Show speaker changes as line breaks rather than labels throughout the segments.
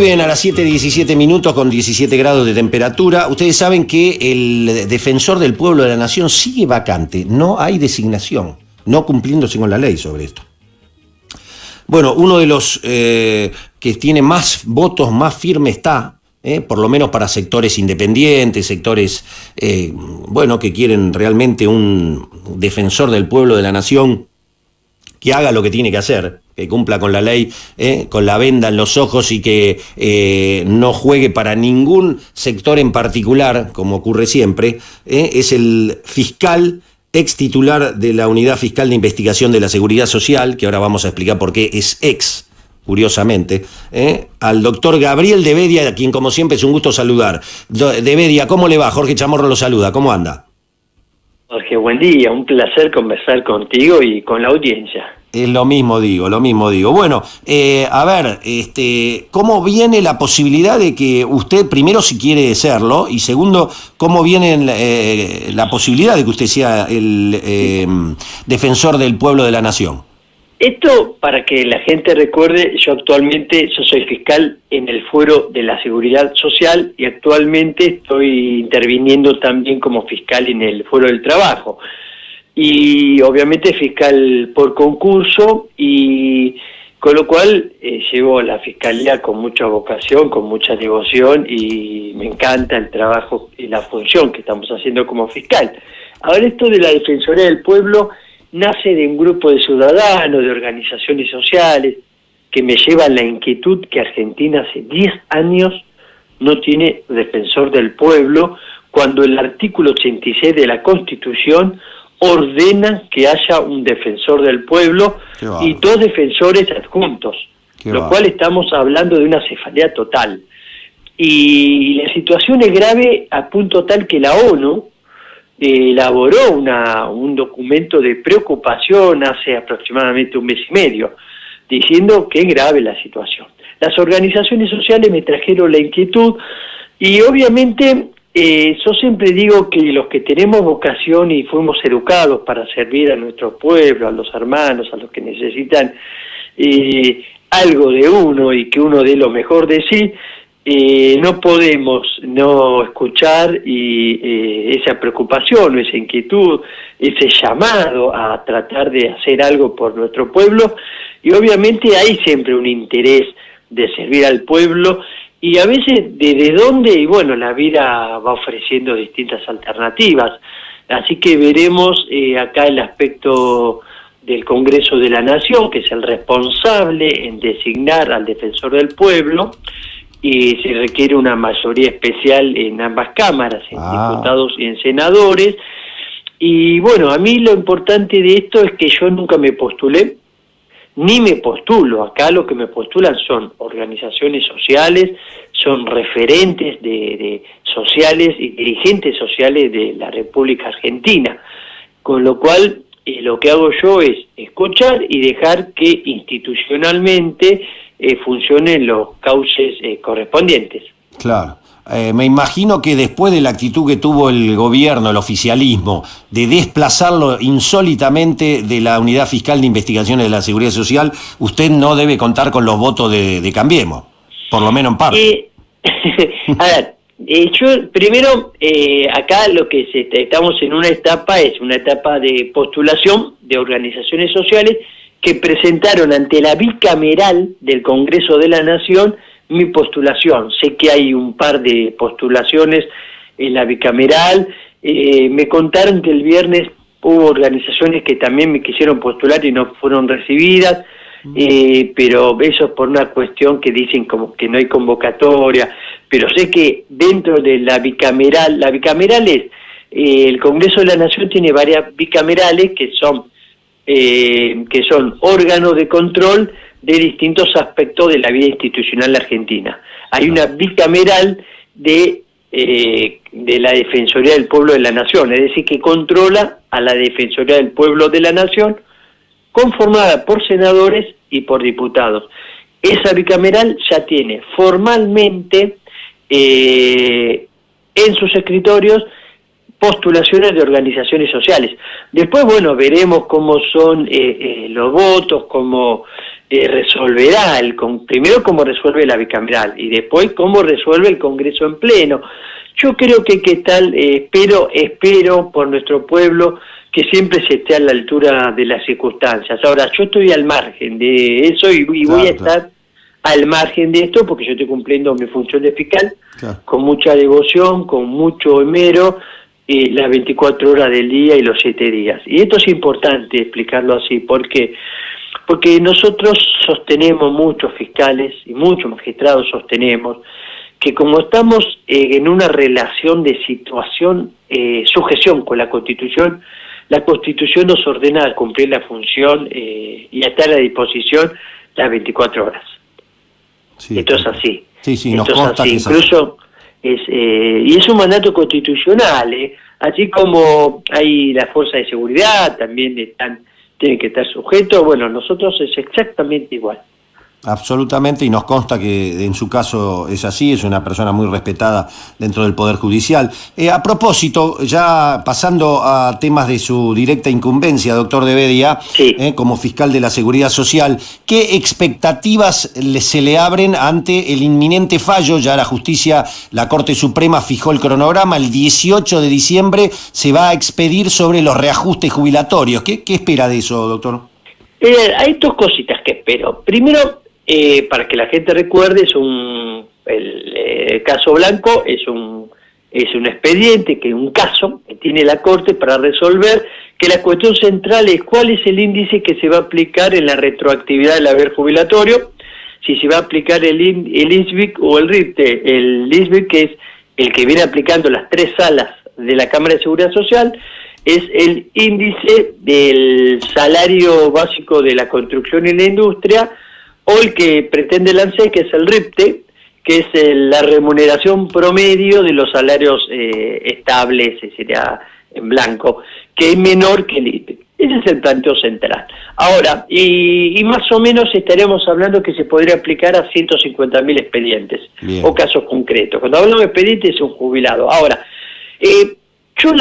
bien, a las 7:17 con 17 grados de temperatura. Ustedes saben que el defensor del pueblo de la nación sigue vacante. No hay designación, no cumpliéndose con la ley sobre esto. Bueno, uno de los que tiene más votos, más firme está, por lo menos para sectores independientes, sectores, que quieren realmente un defensor del pueblo de la nación que haga lo que tiene que hacer, que cumpla con la ley, con la venda en los ojos y que no juegue para ningún sector en particular, como ocurre siempre, es el fiscal ex titular de la Unidad Fiscal de Investigación de la Seguridad Social, que ahora vamos a explicar por qué es ex, curiosamente, al doctor Gabriel de Bedia, a quien como siempre es un gusto saludar. De Bedia, ¿cómo le va? Jorge Chamorro lo saluda, ¿cómo anda?
Jorge, buen día, un placer conversar contigo y con la audiencia.
Lo mismo digo. Bueno, a ver, ¿cómo viene la posibilidad de que usted, primero, si quiere serlo, y segundo, cómo viene la posibilidad de que usted sea el defensor del pueblo de la nación?
Esto, para que la gente recuerde, yo soy fiscal en el Fuero de la Seguridad Social y actualmente estoy interviniendo también como fiscal en el Fuero del Trabajo. Y obviamente fiscal por concurso, y con lo cual llevo la fiscalía con mucha vocación, con mucha devoción, y me encanta el trabajo y la función que estamos haciendo como fiscal. Ahora, esto de la Defensoría del Pueblo nace de un grupo de ciudadanos, de organizaciones sociales, que me llevan la inquietud que Argentina hace 10 años no tiene defensor del pueblo, cuando el artículo 86 de la Constitución ordena que haya un defensor del pueblo y 2 defensores adjuntos, lo cual estamos hablando de una cefalea total. Y la situación es grave a punto tal que la ONU elaboró un documento de preocupación hace aproximadamente un mes y medio, diciendo que es grave la situación. Las organizaciones sociales me trajeron la inquietud y obviamente yo siempre digo que los que tenemos vocación y fuimos educados para servir a nuestro pueblo, a los hermanos, a los que necesitan algo de uno y que uno dé lo mejor de sí, no podemos no escuchar esa preocupación, esa inquietud, ese llamado a tratar de hacer algo por nuestro pueblo, y obviamente hay siempre un interés de servir al pueblo, y a veces desde dónde, y bueno, la vida va ofreciendo distintas alternativas, así que veremos acá el aspecto del Congreso de la Nación, que es el responsable en designar al defensor del pueblo, y se requiere una mayoría especial en ambas cámaras, en diputados y en senadores. Y bueno, a mí lo importante de esto es que yo nunca me postulé, ni me postulo. Acá lo que me postulan son organizaciones sociales, son referentes de sociales y dirigentes sociales de la República Argentina, con lo cual lo que hago yo es escuchar y dejar que institucionalmente funcionen los cauces correspondientes.
Claro. Me imagino que después de la actitud que tuvo el gobierno, el oficialismo, de desplazarlo insólitamente de la Unidad Fiscal de Investigaciones de la Seguridad Social, usted no debe contar con los votos de Cambiemos, por lo menos en parte.
A ver, yo primero, acá lo que estamos en una etapa es una etapa de postulación de organizaciones sociales que presentaron ante la bicameral del Congreso de la Nación mi postulación. Sé que hay un par de postulaciones en la bicameral. Me contaron que el viernes hubo organizaciones que también me quisieron postular y no fueron recibidas, pero eso es por una cuestión que dicen como que no hay convocatoria. Pero sé que dentro de la bicameral es, el Congreso de la Nación tiene varias bicamerales que son órganos de control de distintos aspectos de la vida institucional argentina. Hay una bicameral de la Defensoría del Pueblo de la Nación, es decir, que controla a la Defensoría del Pueblo de la Nación, conformada por senadores y por diputados. Esa bicameral ya tiene formalmente en sus escritorios postulaciones de organizaciones sociales. Después, bueno, veremos cómo son los votos, cómo resolverá primero cómo resuelve la bicameral y después cómo resuelve el Congreso en pleno. Yo creo que qué tal, espero por nuestro pueblo que siempre se esté a la altura de las circunstancias. Ahora, yo estoy al margen de eso y voy a estar al margen de esto porque yo estoy cumpliendo mi función de fiscal con mucha devoción, con mucho esmero, las 24 horas del día y los 7 días. Y esto es importante explicarlo así, porque nosotros sostenemos, muchos fiscales y muchos magistrados sostenemos, que como estamos en una relación de situación, sujeción con la Constitución nos ordena cumplir la función y estar a disposición las 24 horas. Sí, esto es así.
Sí, nos consta
así.
Que es
incluso así. Y es un mandato constitucional, así como hay la fuerza de seguridad, también tienen que estar sujetos. Bueno, nosotros es exactamente igual.
Absolutamente, y nos consta que en su caso es así, es una persona muy respetada dentro del Poder Judicial. A propósito, ya pasando a temas de su directa incumbencia, doctor de Bedia, como fiscal de la Seguridad Social, ¿qué expectativas se le abren ante el inminente fallo? Ya la justicia, la Corte Suprema fijó el cronograma, el 18 de diciembre se va a expedir sobre los reajustes jubilatorios. ¿Qué espera de eso, doctor?
Hay dos cositas que espero. Primero, para que la gente recuerde, el caso Blanco es un expediente, un caso que tiene la Corte para resolver, que la cuestión central es cuál es el índice que se va a aplicar en la retroactividad del haber jubilatorio, si se va a aplicar el ISBIC o el RIPTE. El ISBIC, que es el que viene aplicando las 3 salas de la Cámara de Seguridad Social, es el índice del salario básico de la construcción y la industria, o el que pretende el ANSES, que es el RIPTE, que es la remuneración promedio de los salarios estables, sería en blanco, que es menor que el IPE. Ese es el planteo central. Ahora, y más o menos estaremos hablando que se podría aplicar a 150.000 expedientes. Bien. O casos concretos. Cuando hablamos de expedientes es un jubilado. Ahora, yo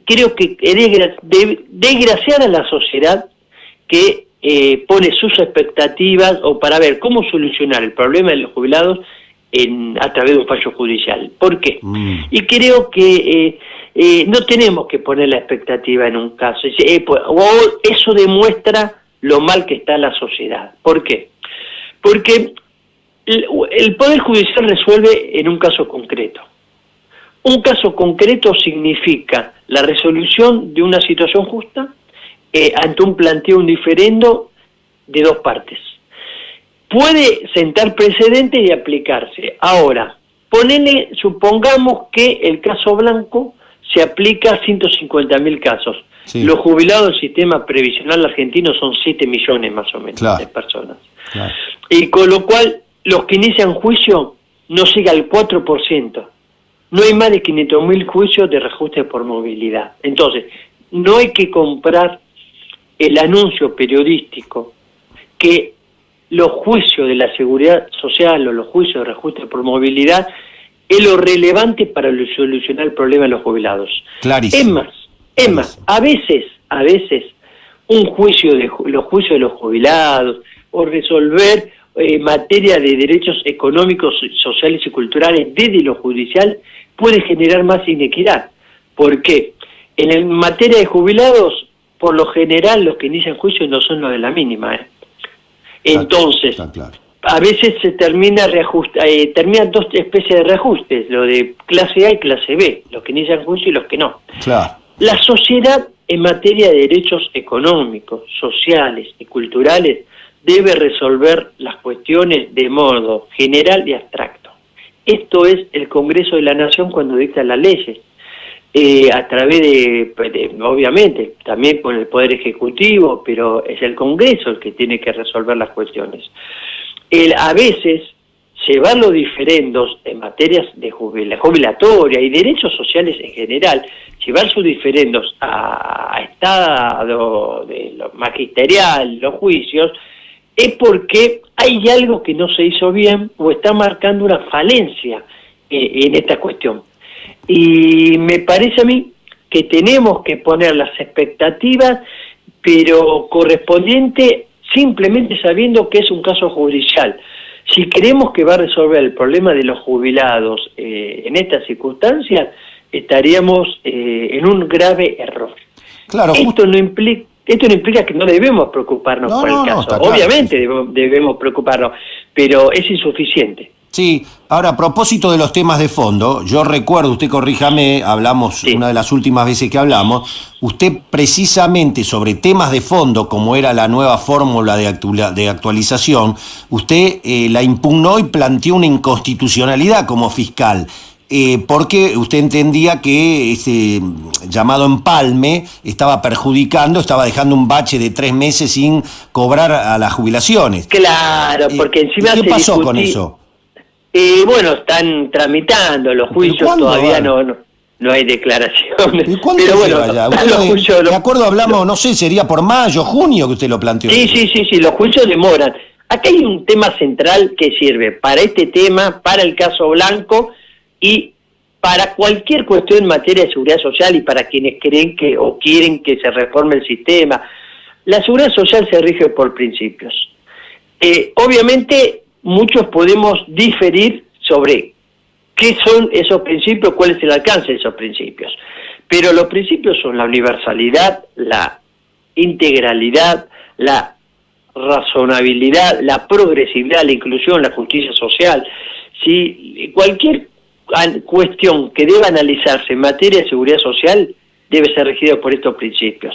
creo que desgraciada a la sociedad que pone sus expectativas o para ver cómo solucionar el problema de los jubilados a través de un fallo judicial. ¿Por qué? Y creo que no tenemos que poner la expectativa en un caso. Eso demuestra lo mal que está la sociedad. ¿Por qué? Porque el Poder Judicial resuelve en un caso concreto. Un caso concreto significa la resolución de una situación justa ante un planteo, un diferendo de dos partes. Puede sentar precedentes y aplicarse. Ahora, supongamos que el caso Blanco se aplica a 150.000 casos. Sí. Los jubilados del sistema previsional argentino son 7 millones más o menos de personas. Claro. Y con lo cual, los que inician juicio no llega al 4%. No hay más de 500.000 juicios de reajuste por movilidad. Entonces, no hay que comprar el anuncio periodístico que los juicios de la seguridad social o los juicios de reajuste por movilidad es lo relevante para solucionar el problema de los jubilados. Clarísimo. Es más, a veces los juicios de los jubilados o resolver materia de derechos económicos, sociales y culturales desde lo judicial puede generar más inequidad. ¿Por qué? En materia de jubilados, por lo general, los que inician juicios no son los de la mínima. Entonces, a veces se terminan dos especies de reajustes, lo de clase A y clase B, los que inician juicio y los que no. Claro. La sociedad, en materia de derechos económicos, sociales y culturales, debe resolver las cuestiones de modo general y abstracto. Esto es el Congreso de la Nación cuando dicta las leyes. A través de, obviamente, también por el Poder Ejecutivo, pero es el Congreso el que tiene que resolver las cuestiones. A veces, llevar los diferendos en materias de jubilatoria y derechos sociales en general, llevar sus diferendos a estado de lo magisterial, los juicios, es porque hay algo que no se hizo bien o está marcando una falencia en esta cuestión. Y me parece a mí que tenemos que poner las expectativas, pero correspondiente simplemente sabiendo que es un caso judicial. Si creemos que va a resolver el problema de los jubilados en estas circunstancias, estaríamos en un grave error.
Claro,
Esto no implica que no debemos preocuparnos por el caso.
Está
Obviamente claro, debemos preocuparnos, pero es insuficiente.
Sí, ahora a propósito de los temas de fondo, yo recuerdo, usted corríjame, hablamos una de las últimas veces que hablamos, usted precisamente sobre temas de fondo, como era la nueva fórmula de actualización, usted la impugnó y planteó una inconstitucionalidad como fiscal. Porque usted entendía que ese llamado empalme estaba perjudicando, estaba dejando un bache de 3 meses sin cobrar a las jubilaciones.
Claro, porque encima
¿Qué pasó con eso?
Bueno, están tramitando los juicios, todavía no hay declaraciones.
¿Y cuándo
pero bueno,
allá? De acuerdo hablamos, no sé, sería por mayo, junio que usted lo planteó.
Sí, los juicios demoran. Acá hay un tema central que sirve para este tema, para el caso Blanco y para cualquier cuestión en materia de seguridad social y para quienes creen que o quieren que se reforme el sistema. La seguridad social se rige por principios. Obviamente muchos podemos diferir sobre qué son esos principios, cuál es el alcance de esos principios. Pero los principios son la universalidad, la integralidad, la razonabilidad, la progresividad, la inclusión, la justicia social. Si cualquier cuestión que deba analizarse en materia de seguridad social debe ser regida por estos principios.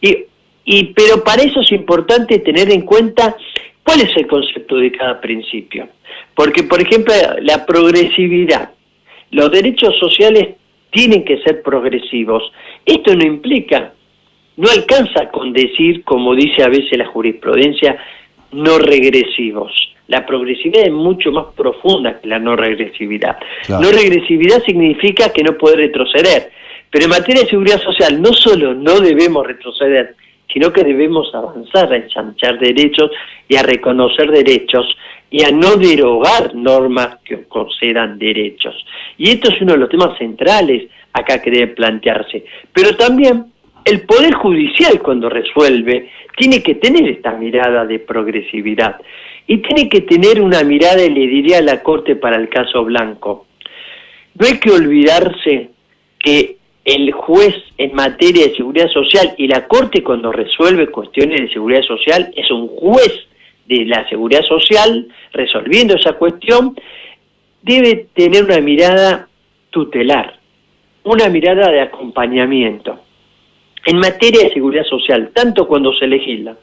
Pero para eso es importante tener en cuenta cuál es el concepto de cada principio. Porque, por ejemplo, la progresividad, los derechos sociales tienen que ser progresivos. Esto no implica, no alcanza con decir, como dice a veces la jurisprudencia, no regresivos. La progresividad es mucho más profunda que la no regresividad. Claro. No regresividad significa que no puede retroceder. Pero en materia de seguridad social no solo no debemos retroceder, sino que debemos avanzar a ensanchar derechos y a reconocer derechos y a no derogar normas que concedan derechos. Y esto es uno de los temas centrales acá que debe plantearse. Pero también el Poder Judicial, cuando resuelve, tiene que tener esta mirada de progresividad. Y tiene que tener una mirada, y le diría a la Corte para el caso Blanco, no hay que olvidarse que el juez en materia de seguridad social y la Corte cuando resuelve cuestiones de seguridad social es un juez de la seguridad social resolviendo esa cuestión, debe tener una mirada tutelar, una mirada de acompañamiento. En materia de seguridad social, tanto cuando se legisla,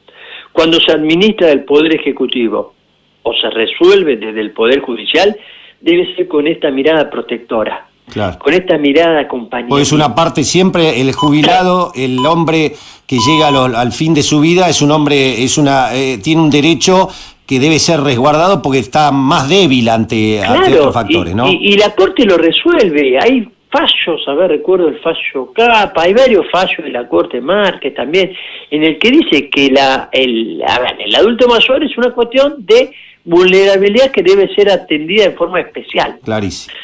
cuando se administra del Poder Ejecutivo o se resuelve desde el Poder Judicial, debe ser con esta mirada protectora, claro, con esta mirada de acompañamiento.
Pues una parte siempre, el jubilado, el hombre que llega al fin de su vida, es un hombre, tiene un derecho que debe ser resguardado porque está más débil ante otros factores, ¿no?
Y la Corte lo resuelve, hay fallos, recuerdo el fallo Capa, hay varios fallos de la Corte Márquez también, en el que dice que el adulto mayor es una cuestión de vulnerabilidad que debe ser atendida en forma especial.
Clarísimo.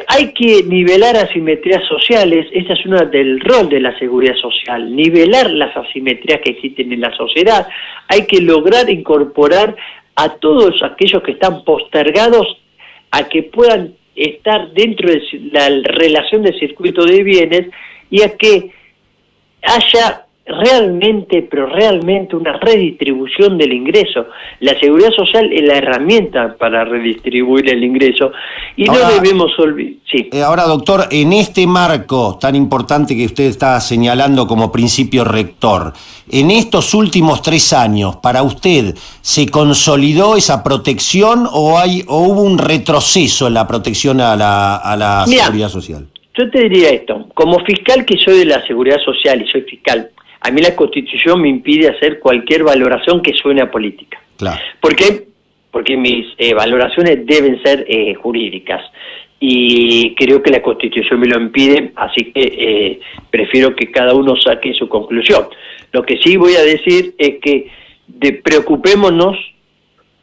Hay que nivelar asimetrías sociales, esa es una del rol de la seguridad social, nivelar las asimetrías que existen en la sociedad, hay que lograr incorporar a todos aquellos que están postergados a que puedan estar dentro de la relación del circuito de bienes y a que haya realmente una redistribución del ingreso. La seguridad social es la herramienta para redistribuir el ingreso y ahora, no debemos olvidar. Sí.
Ahora, doctor, en este marco tan importante que usted está señalando como principio rector, en estos últimos 3 años, ¿para usted se consolidó esa protección o hubo un retroceso en la protección a la seguridad social?
Yo te diría esto, como fiscal que soy de la seguridad social y soy fiscal, a mí la Constitución me impide hacer cualquier valoración que suene a política.
Claro.
¿Por qué? Porque mis valoraciones deben ser jurídicas. Y creo que la Constitución me lo impide, así que prefiero que cada uno saque su conclusión. Lo que sí voy a decir es que preocupémonos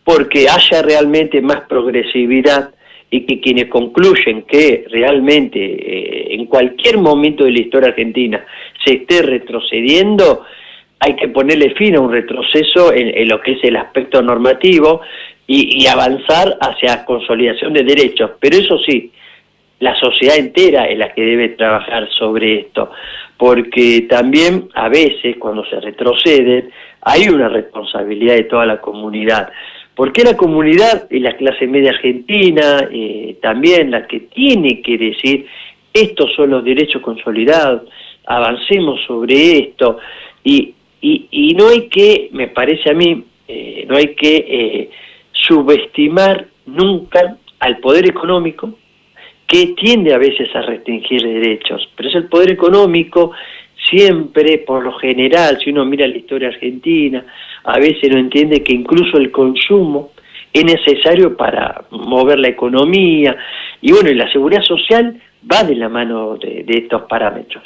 porque haya realmente más progresividad y que quienes concluyen que realmente en cualquier momento de la historia argentina se esté retrocediendo, hay que ponerle fin a un retroceso en lo que es el aspecto normativo y avanzar hacia consolidación de derechos. Pero eso sí, la sociedad entera es la que debe trabajar sobre esto, porque también a veces cuando se retrocede hay una responsabilidad de toda la comunidad, porque la comunidad y la clase media argentina también la que tiene que decir estos son los derechos consolidados, avancemos sobre esto, y no hay que, me parece a mí, no hay que subestimar nunca al poder económico, que tiende a veces a restringir derechos, pero es el poder económico siempre, por lo general, si uno mira la historia argentina, a veces no entiende que incluso el consumo es necesario para mover la economía, y bueno, y la seguridad social va de la mano de estos parámetros.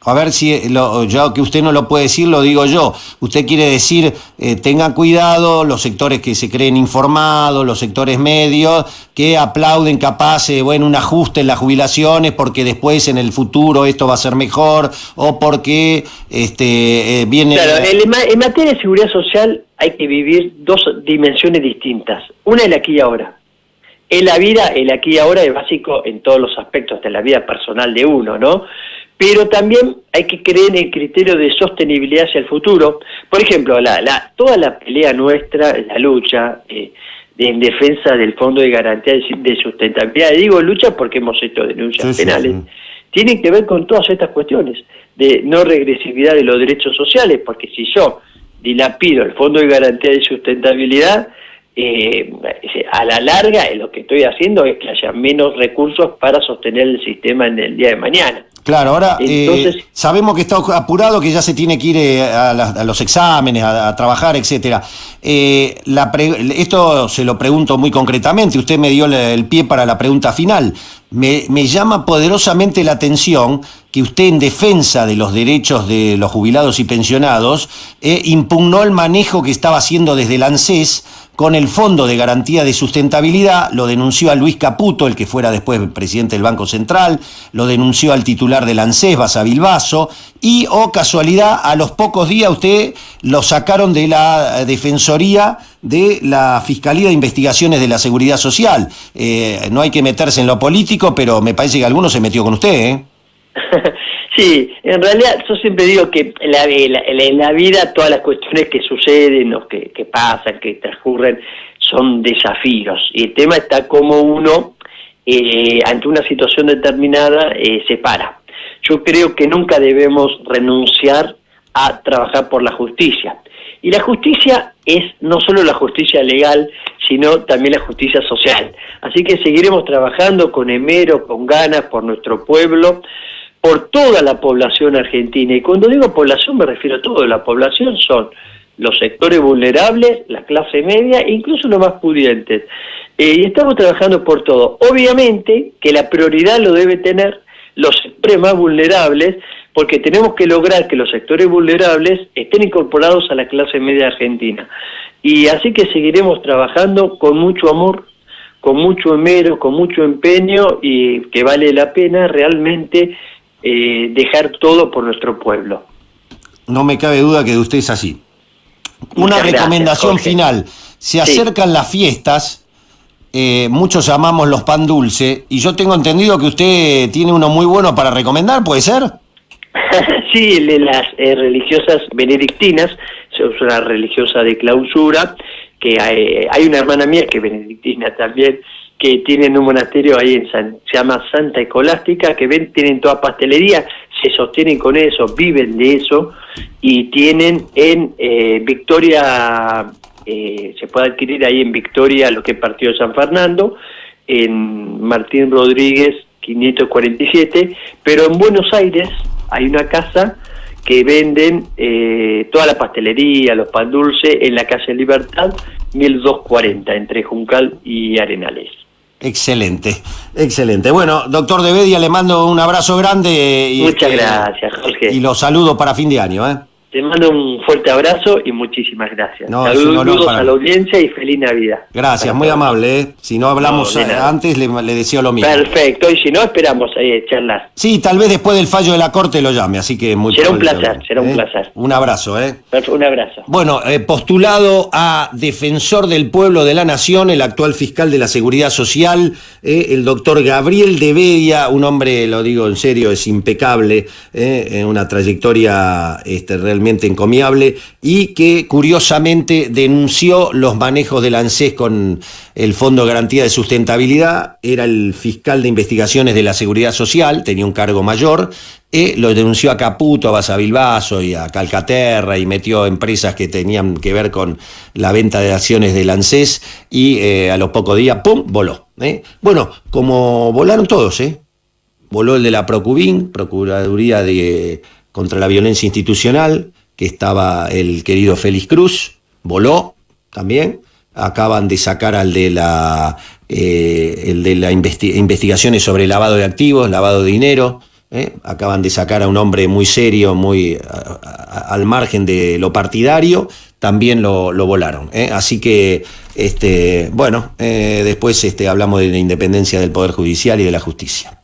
A ver si, ya que usted no lo puede decir, lo digo yo. Usted quiere decir, tengan cuidado los sectores que se creen informados, los sectores medios, que aplauden capaz, un ajuste en las jubilaciones porque después en el futuro esto va a ser mejor, o porque viene...
Claro, en materia de seguridad social hay que vivir dos dimensiones distintas. Una es el aquí y ahora. En la vida, el aquí y ahora es básico en todos los aspectos de la vida personal de uno, ¿no? Pero también hay que creer en el criterio de sostenibilidad hacia el futuro. Por ejemplo, toda la pelea nuestra, la lucha en defensa del Fondo de Garantía de Sustentabilidad, digo lucha porque hemos hecho denuncias penales, tienen que ver con todas estas cuestiones de no regresividad de los derechos sociales, porque si yo dilapido el Fondo de Garantía de Sustentabilidad, a la larga lo que estoy haciendo es que haya menos recursos para sostener el sistema en el día de mañana.
Claro, ahora entonces, sabemos que está apurado, que ya se tiene que ir a los exámenes, a trabajar, etcétera. Esto se lo pregunto muy concretamente, usted me dio el pie para la pregunta final. Me llama poderosamente la atención que usted, en defensa de los derechos de los jubilados y pensionados, impugnó el manejo que estaba haciendo desde el ANSES con el Fondo de Garantía de Sustentabilidad, lo denunció a Luis Caputo, el que fuera después presidente del Banco Central, lo denunció al titular del ANSES, Basavilbaso, y, casualidad, a los pocos días usted lo sacaron de la Defensoría de la Fiscalía de Investigaciones de la Seguridad Social. No hay que meterse en lo político, pero me parece que alguno se metió con usted, ¿eh?
Sí, en realidad yo siempre digo que en la vida todas las cuestiones que suceden o que pasan, que transcurren, son desafíos. Y el tema está cómo uno, ante una situación determinada, se para. Yo creo que nunca debemos renunciar a trabajar por la justicia. Y la justicia es no solo la justicia legal, sino también la justicia social. Así que seguiremos trabajando con esmero, con ganas, por nuestro pueblo, por toda la población argentina. Y cuando digo población me refiero a toda la población, son los sectores vulnerables, la clase media e incluso los más pudientes. Y estamos trabajando por todo. Obviamente que la prioridad lo debe tener los sectores más vulnerables, porque tenemos que lograr que los sectores vulnerables estén incorporados a la clase media argentina. Y así que seguiremos trabajando con mucho amor, con mucho esmero, con mucho empeño, y que vale la pena realmente dejar todo por nuestro pueblo.
No me cabe duda que de usted es así. Una recomendación final. Se acercan las fiestas, muchos llamamos los pan dulce, y yo tengo entendido que usted tiene uno muy bueno para recomendar, ¿puede ser?
Sí, de las religiosas benedictinas, es una religiosa de clausura, que hay una hermana mía que es benedictina también, que tienen un monasterio ahí se llama Santa Escolástica, que tienen toda pastelería, se sostienen con eso, viven de eso, y tienen en Victoria, se puede adquirir ahí en Victoria, lo que es Partido de San Fernando, en Martín Rodríguez 547, pero en Buenos Aires hay una casa que venden toda la pastelería, los pan dulce, en la calle Libertad 1240, entre Juncal y Arenales.
Excelente, excelente. Bueno, doctor De Bedia, le mando un abrazo grande.
Muchas gracias, Jorge.
Y lo saludo para fin de año, ¿eh?
Te mando un fuerte abrazo y muchísimas gracias.
No,
Saludos a la audiencia y feliz Navidad.
Gracias, muy amable. Si no hablamos antes, le deseo lo mismo.
Perfecto, y si no, esperamos ahí charlar.
Sí, tal vez después del fallo de la Corte lo llame, así que muy
Será un placer, será un placer.
Un abrazo,
Un abrazo.
Bueno, postulado a Defensor del Pueblo de la Nación, el actual fiscal de la Seguridad Social, el doctor Gabriel de Bedia, un hombre, lo digo en serio, es impecable, una trayectoria realmente encomiable, y que curiosamente denunció los manejos del ANSES con el Fondo de Garantía de Sustentabilidad. Era el fiscal de investigaciones de la Seguridad Social, tenía un cargo mayor, lo denunció a Caputo, a Basavilbaso y a Calcaterra, y metió empresas que tenían que ver con la venta de acciones del ANSES, y a los pocos días, ¡pum!, voló. Bueno, como volaron todos, voló el de la Procubin, Procuraduría contra la Violencia Institucional, que estaba el querido Félix Cruz, voló también. Acaban de sacar al de la investigaciones sobre lavado de activos, lavado de dinero. Acaban de sacar a un hombre muy serio, muy al margen de lo partidario, también lo volaron. Así que, después hablamos de la independencia del Poder Judicial y de la justicia.